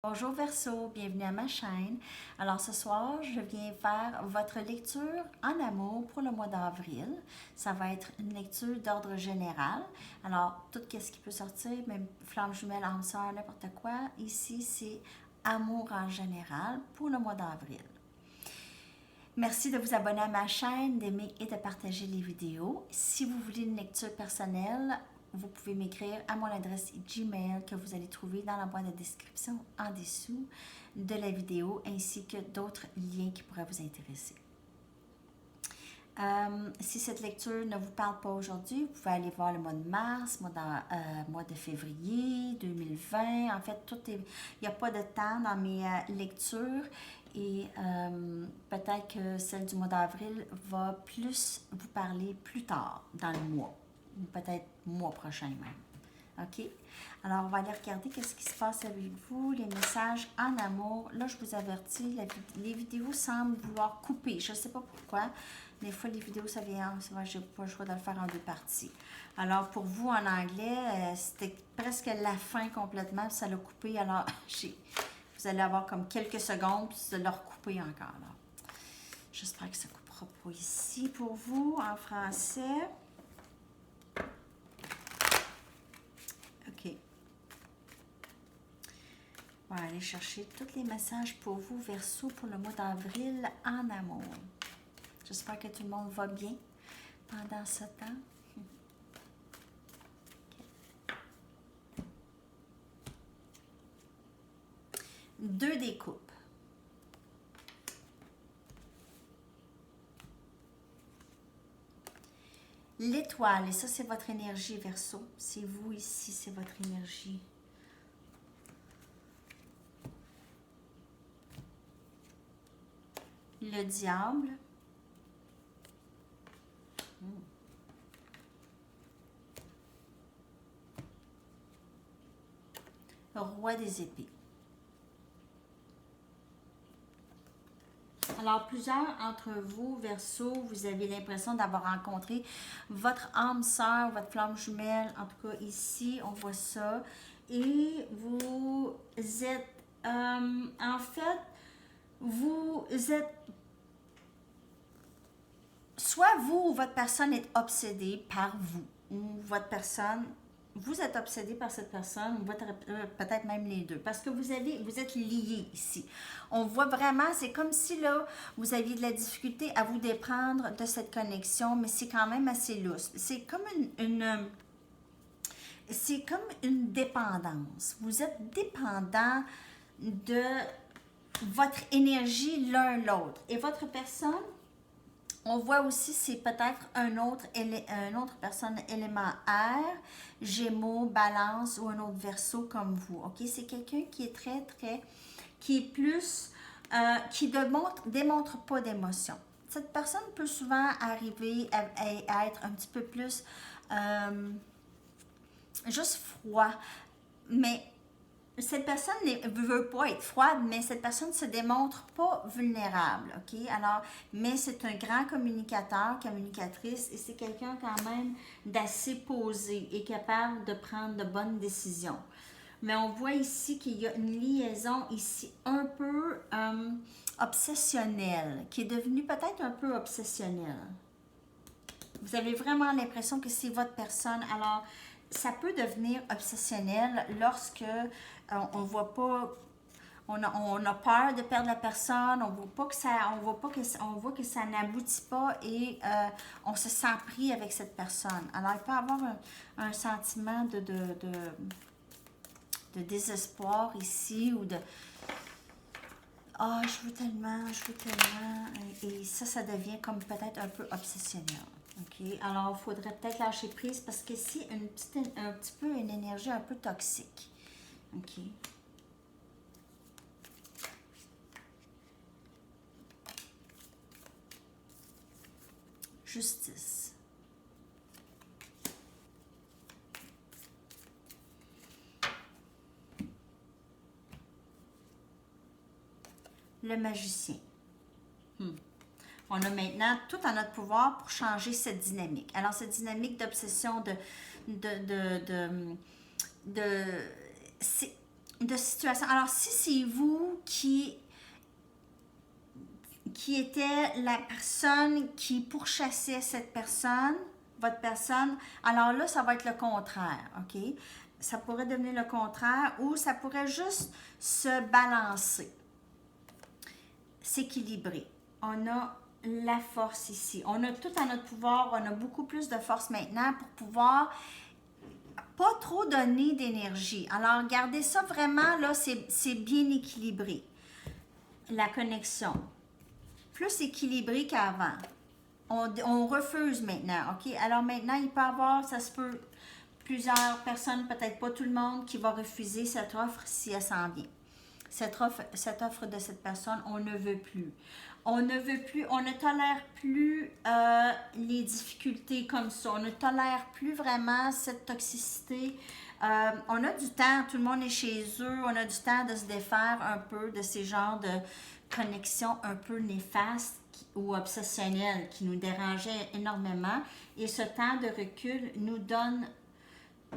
Bonjour Verseau, bienvenue à ma chaîne. Alors ce soir, je viens faire votre lecture en amour pour le mois d'avril. Ça va être une lecture d'ordre général. Alors tout ce qui peut sortir, même flamme jumelle, âme sœur, n'importe quoi, ici c'est amour en général pour le mois d'avril. Merci de vous abonner à ma chaîne, d'aimer et de partager les vidéos. Si vous voulez une lecture personnelle, vous pouvez m'écrire à mon adresse Gmail que vous allez trouver dans la boîte de description en dessous de la vidéo, ainsi que d'autres liens qui pourraient vous intéresser. Si cette lecture ne vous parle pas aujourd'hui, vous pouvez aller voir le mois de mars, mois de février 2020. En fait, il n'y a pas de temps dans mes lectures et peut-être que celle du mois d'avril va plus vous parler plus tard dans le mois, ou peut-être mois prochain même. OK? Alors, on va aller regarder qu'est-ce qui se passe avec vous, les messages en amour. Là, je vous avertis, les vidéos semblent vouloir couper. Je ne sais pas pourquoi. Des fois, les vidéos, ça vient, je n'ai pas le choix de le faire en deux parties. Alors, pour vous, en anglais, c'était presque la fin complètement, puis ça l'a coupé. Alors, vous allez avoir comme quelques secondes, puis ça l'a recoupé encore. Alors, j'espère que ça ne coupera pas ici pour vous, en français. OK. On va aller chercher tous les messages pour vous, Verseau, pour le mois d'avril en amour. J'espère que tout le monde va bien pendant ce temps. Okay. Deux des coupes. L'étoile, et ça c'est votre énergie, Verseau. C'est vous ici, c'est votre énergie. Le diable. Roi des épées. Alors, plusieurs entre vous, Verseau, vous avez l'impression d'avoir rencontré votre âme sœur, votre flamme jumelle. En tout cas, ici, on voit ça. Et vous êtes, en fait, vous êtes, soit vous ou votre personne est obsédée par vous, ou votre personne, vous êtes obsédé par cette personne, ou peut-être même les deux, parce que vous êtes liés ici. On voit vraiment, c'est comme si là, vous aviez de la difficulté à vous déprendre de cette connexion, mais c'est quand même assez lousse. C'est comme c'est comme une dépendance. Vous êtes dépendant de votre énergie l'un l'autre. Et votre personne, on voit aussi, c'est peut-être une autre personne, élément air, Gémeaux, Balance ou un autre Verseau comme vous. OK? C'est quelqu'un qui est qui est plus, qui démontre pas d'émotion. Cette personne peut souvent arriver à être un petit peu plus juste froid, mais cette personne ne veut pas être froide, mais cette personne ne se démontre pas vulnérable, OK? Alors, mais c'est un grand communicateur, communicatrice, et c'est quelqu'un quand même d'assez posé et capable de prendre de bonnes décisions. Mais on voit ici qu'il y a une liaison ici un peu obsessionnelle, qui est devenue peut-être un peu obsessionnelle. Vous avez vraiment l'impression que c'est votre personne. Alors, ça peut devenir obsessionnel lorsque on voit pas, on a peur de perdre la personne, on voit que ça n'aboutit pas et on se sent pris avec cette personne. Alors, il peut y avoir un sentiment de désespoir ici ou de ah, je veux tellement, et ça devient comme peut-être un peu obsessionnel. OK? Alors, il faudrait peut-être lâcher prise parce que c'est un petit peu une énergie un peu toxique. OK? Justice. Le magicien. On a maintenant tout en notre pouvoir pour changer cette dynamique. Alors, cette dynamique d'obsession, de situation. Alors, si c'est vous qui était la personne qui pourchassait cette personne, votre personne, alors là, ça va être le contraire, OK? Ça pourrait devenir le contraire ou ça pourrait juste se balancer, s'équilibrer. On a la force ici. On a tout à notre pouvoir, on a beaucoup plus de force maintenant pour pouvoir pas trop donner d'énergie. Alors, gardez ça vraiment, là, c'est bien équilibré. La connexion. Plus équilibré qu'avant. On refuse maintenant, OK? Alors maintenant, il peut y avoir, ça se peut, plusieurs personnes, peut-être pas tout le monde, qui va refuser cette offre si elle s'en vient. Cette offre de cette personne, on ne veut plus. On ne veut plus, on ne tolère plus les difficultés comme ça. On ne tolère plus vraiment cette toxicité. On a du temps, tout le monde est chez eux, on a du temps de se défaire un peu de ces genres de connexions un peu néfastes ou obsessionnelles qui nous dérangeaient énormément. Et ce temps de recul nous donne,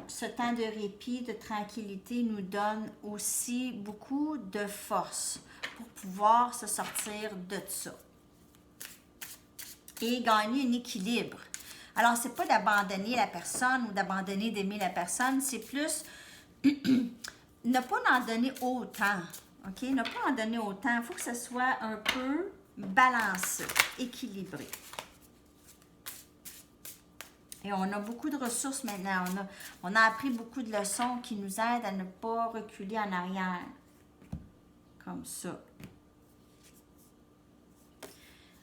ce temps de répit, de tranquillité nous donne aussi beaucoup de force pour pouvoir se sortir de ça et gagner un équilibre. Alors, c'est pas d'abandonner la personne ou d'abandonner d'aimer la personne, c'est plus ne pas en donner autant, OK? Ne pas en donner autant. Il faut que ce soit un peu balancé, équilibré. Et on a beaucoup de ressources maintenant. On a appris beaucoup de leçons qui nous aident à ne pas reculer en arrière. Comme ça.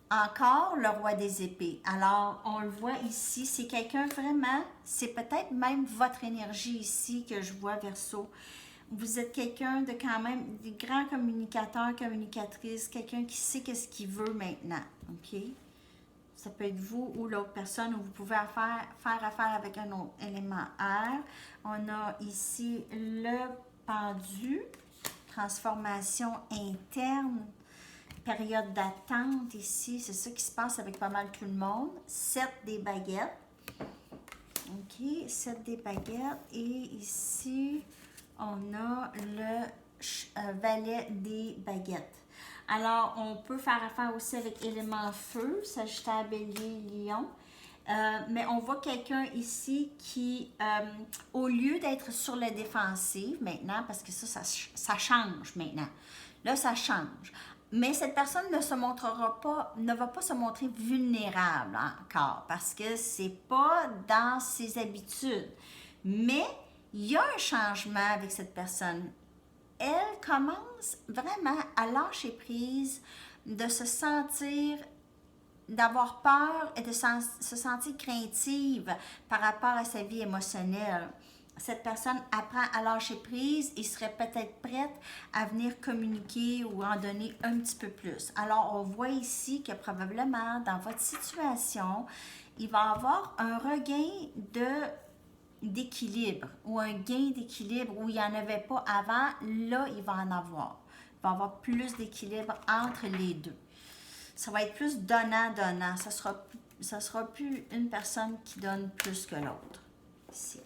Encore le roi des épées. Alors, on le voit ici, c'est quelqu'un vraiment, c'est peut-être même votre énergie ici que je vois, Verseau. Vous êtes quelqu'un de quand même, des grands communicateurs, communicatrices, quelqu'un qui sait qu'est-ce qu'il veut maintenant, OK? Ça peut être vous ou l'autre personne où vous pouvez faire affaire avec un autre élément air. On a ici le pendu, transformation interne, période d'attente ici, c'est ça qui se passe avec pas mal tout le monde. 7 des baguettes. OK, 7 des baguettes. Et ici, on a le valet des baguettes. Alors, on peut faire affaire aussi avec élément feu, Sagittaire, Bélier, Lion. Mais on voit quelqu'un ici qui, au lieu d'être sur la défensive maintenant, parce que ça change maintenant. Là, ça change. Mais cette personne ne se montrera pas, ne va pas se montrer vulnérable encore, parce que c'est pas dans ses habitudes. Mais il y a un changement avec cette personne. Elle commence vraiment à lâcher prise, de se sentir, d'avoir peur et de se sentir craintive par rapport à sa vie émotionnelle. Cette personne apprend à lâcher prise et serait peut-être prête à venir communiquer ou en donner un petit peu plus. Alors, on voit ici que probablement dans votre situation, il va y avoir un regain d'équilibre ou un gain d'équilibre où il n'y en avait pas avant. Là, il va en avoir. Il va y avoir plus d'équilibre entre les deux. Ça va être plus donnant-donnant. Ça sera plus une personne qui donne plus que l'autre. Ici.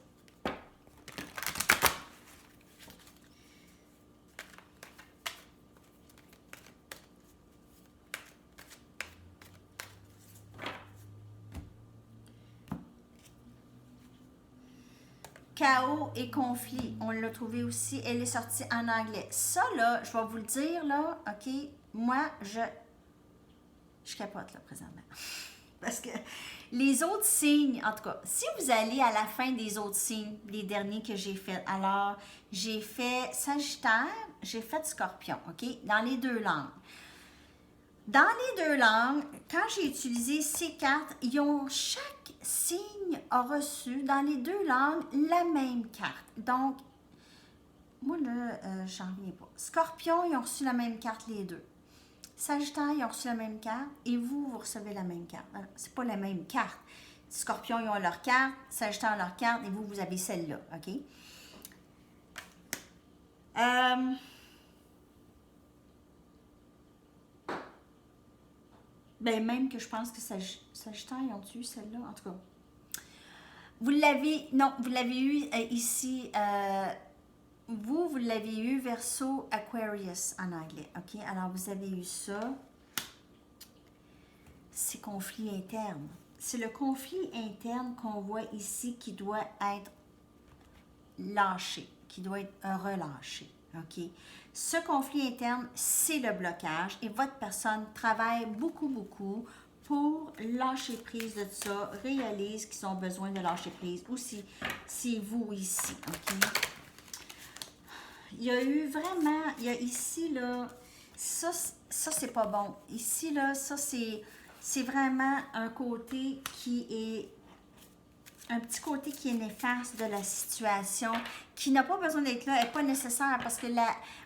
Chaos et conflit, on l'a trouvé aussi, elle est sortie en anglais. Ça, là, je vais vous le dire, là, OK, moi, je capote, là, présentement. Parce que les autres signes, en tout cas, si vous allez à la fin des autres signes, les derniers que j'ai faits, alors, j'ai fait Sagittaire, j'ai fait Scorpion, OK, dans les deux langues. Dans les deux langues, quand j'ai utilisé ces cartes, chaque signe a reçu dans les deux langues la même carte. Donc, moi là, j'en reviens pas. Scorpion, ils ont reçu la même carte les deux. Sagittaire, ils ont reçu la même carte et vous recevez la même carte. C'est pas la même carte. Scorpion, ils ont leur carte, Sagittaire a leur carte et vous avez celle-là, OK? Ben, même que je pense que Sagittaire, ils ont eu celle-là, en tout cas. Vous l'avez eu ici, vous l'avez eu Verseau Aquarius en anglais, ok? Alors, vous avez eu ça. C'est conflit interne. C'est le conflit interne qu'on voit ici qui doit être lâché, qui doit être relâché, ok? Ce conflit interne, c'est le blocage et votre personne travaille beaucoup, beaucoup pour lâcher prise de ça, réalise qu'ils ont besoin de lâcher prise. Ou si c'est vous ici, ok? Il y a eu vraiment, il y a ici, là, ça c'est pas bon. Ici, là, ça c'est vraiment un côté qui est, un petit côté qui est néfaste de la situation, qui n'a pas besoin d'être là, n'est pas nécessaire parce que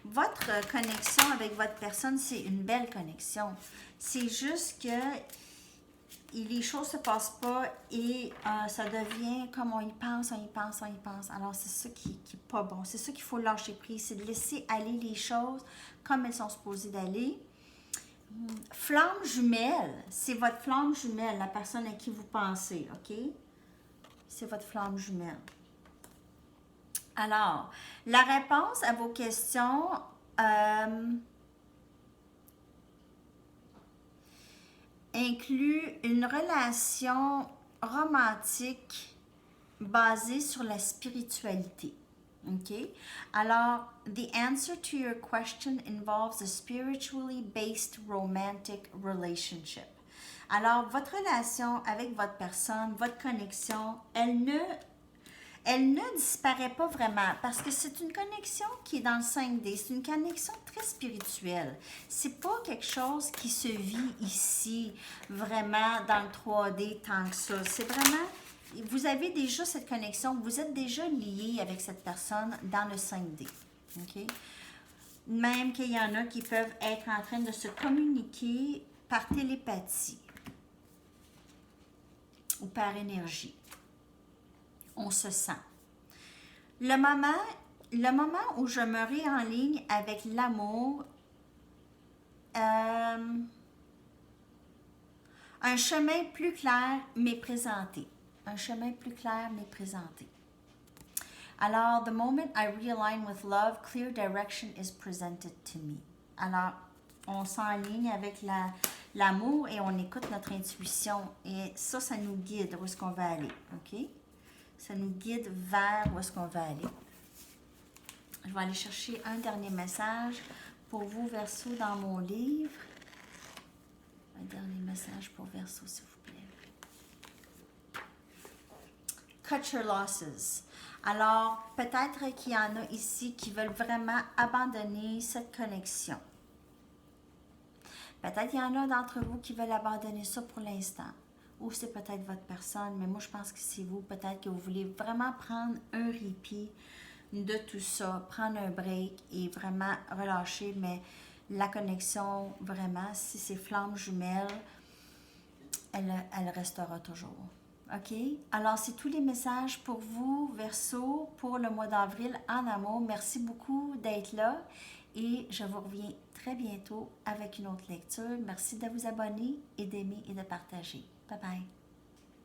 votre connexion avec votre personne, c'est une belle connexion. C'est juste que les choses ne se passent pas et ça devient comme on y pense, on y pense, on y pense. Alors, c'est ça qui n'est pas bon. C'est ça qu'il faut lâcher prise, c'est de laisser aller les choses comme elles sont supposées d'aller. Flamme jumelle, c'est votre flamme jumelle, la personne à qui vous pensez, ok? C'est votre flamme jumelle. Alors, la réponse à vos questions, inclut une relation romantique basée sur la spiritualité. OK? Alors, the answer to your question involves a spiritually based romantic relationship. Alors, votre relation avec votre personne, votre connexion, elle ne disparaît pas vraiment parce que c'est une connexion qui est dans le 5D. C'est une connexion très spirituelle. C'est pas quelque chose qui se vit ici, vraiment dans le 3D tant que ça. C'est vraiment, vous avez déjà cette connexion, vous êtes déjà lié avec cette personne dans le 5D. OK? Même qu'il y en a qui peuvent être en train de se communiquer par télépathie ou par énergie. On se sent. Le moment où je me réenligne avec l'amour, un chemin plus clair m'est présenté. Un chemin plus clair m'est présenté. Alors, the moment I realign with love, clear direction is presented to me. Alors, on s'enligne avec l'amour et on écoute notre intuition. Et ça nous guide où est-ce qu'on va aller. OK? Ça nous guide vers où est-ce qu'on va aller. Je vais aller chercher un dernier message pour vous, Verseau, dans mon livre. Un dernier message pour Verseau, s'il vous plaît. Cut your losses. Alors, peut-être qu'il y en a ici qui veulent vraiment abandonner cette connexion. Peut-être qu'il y en a d'entre vous qui veulent abandonner ça pour l'instant. Ou c'est peut-être votre personne, mais moi je pense que c'est vous. Peut-être que vous voulez vraiment prendre un répit de tout ça, prendre un break et vraiment relâcher, mais la connexion, vraiment, si c'est flamme jumelle, elle restera toujours. OK? Alors, c'est tous les messages pour vous, Verseau, pour le mois d'avril en amour. Merci beaucoup d'être là et je vous reviens très bientôt avec une autre lecture. Merci de vous abonner et d'aimer et de partager. Bye bye.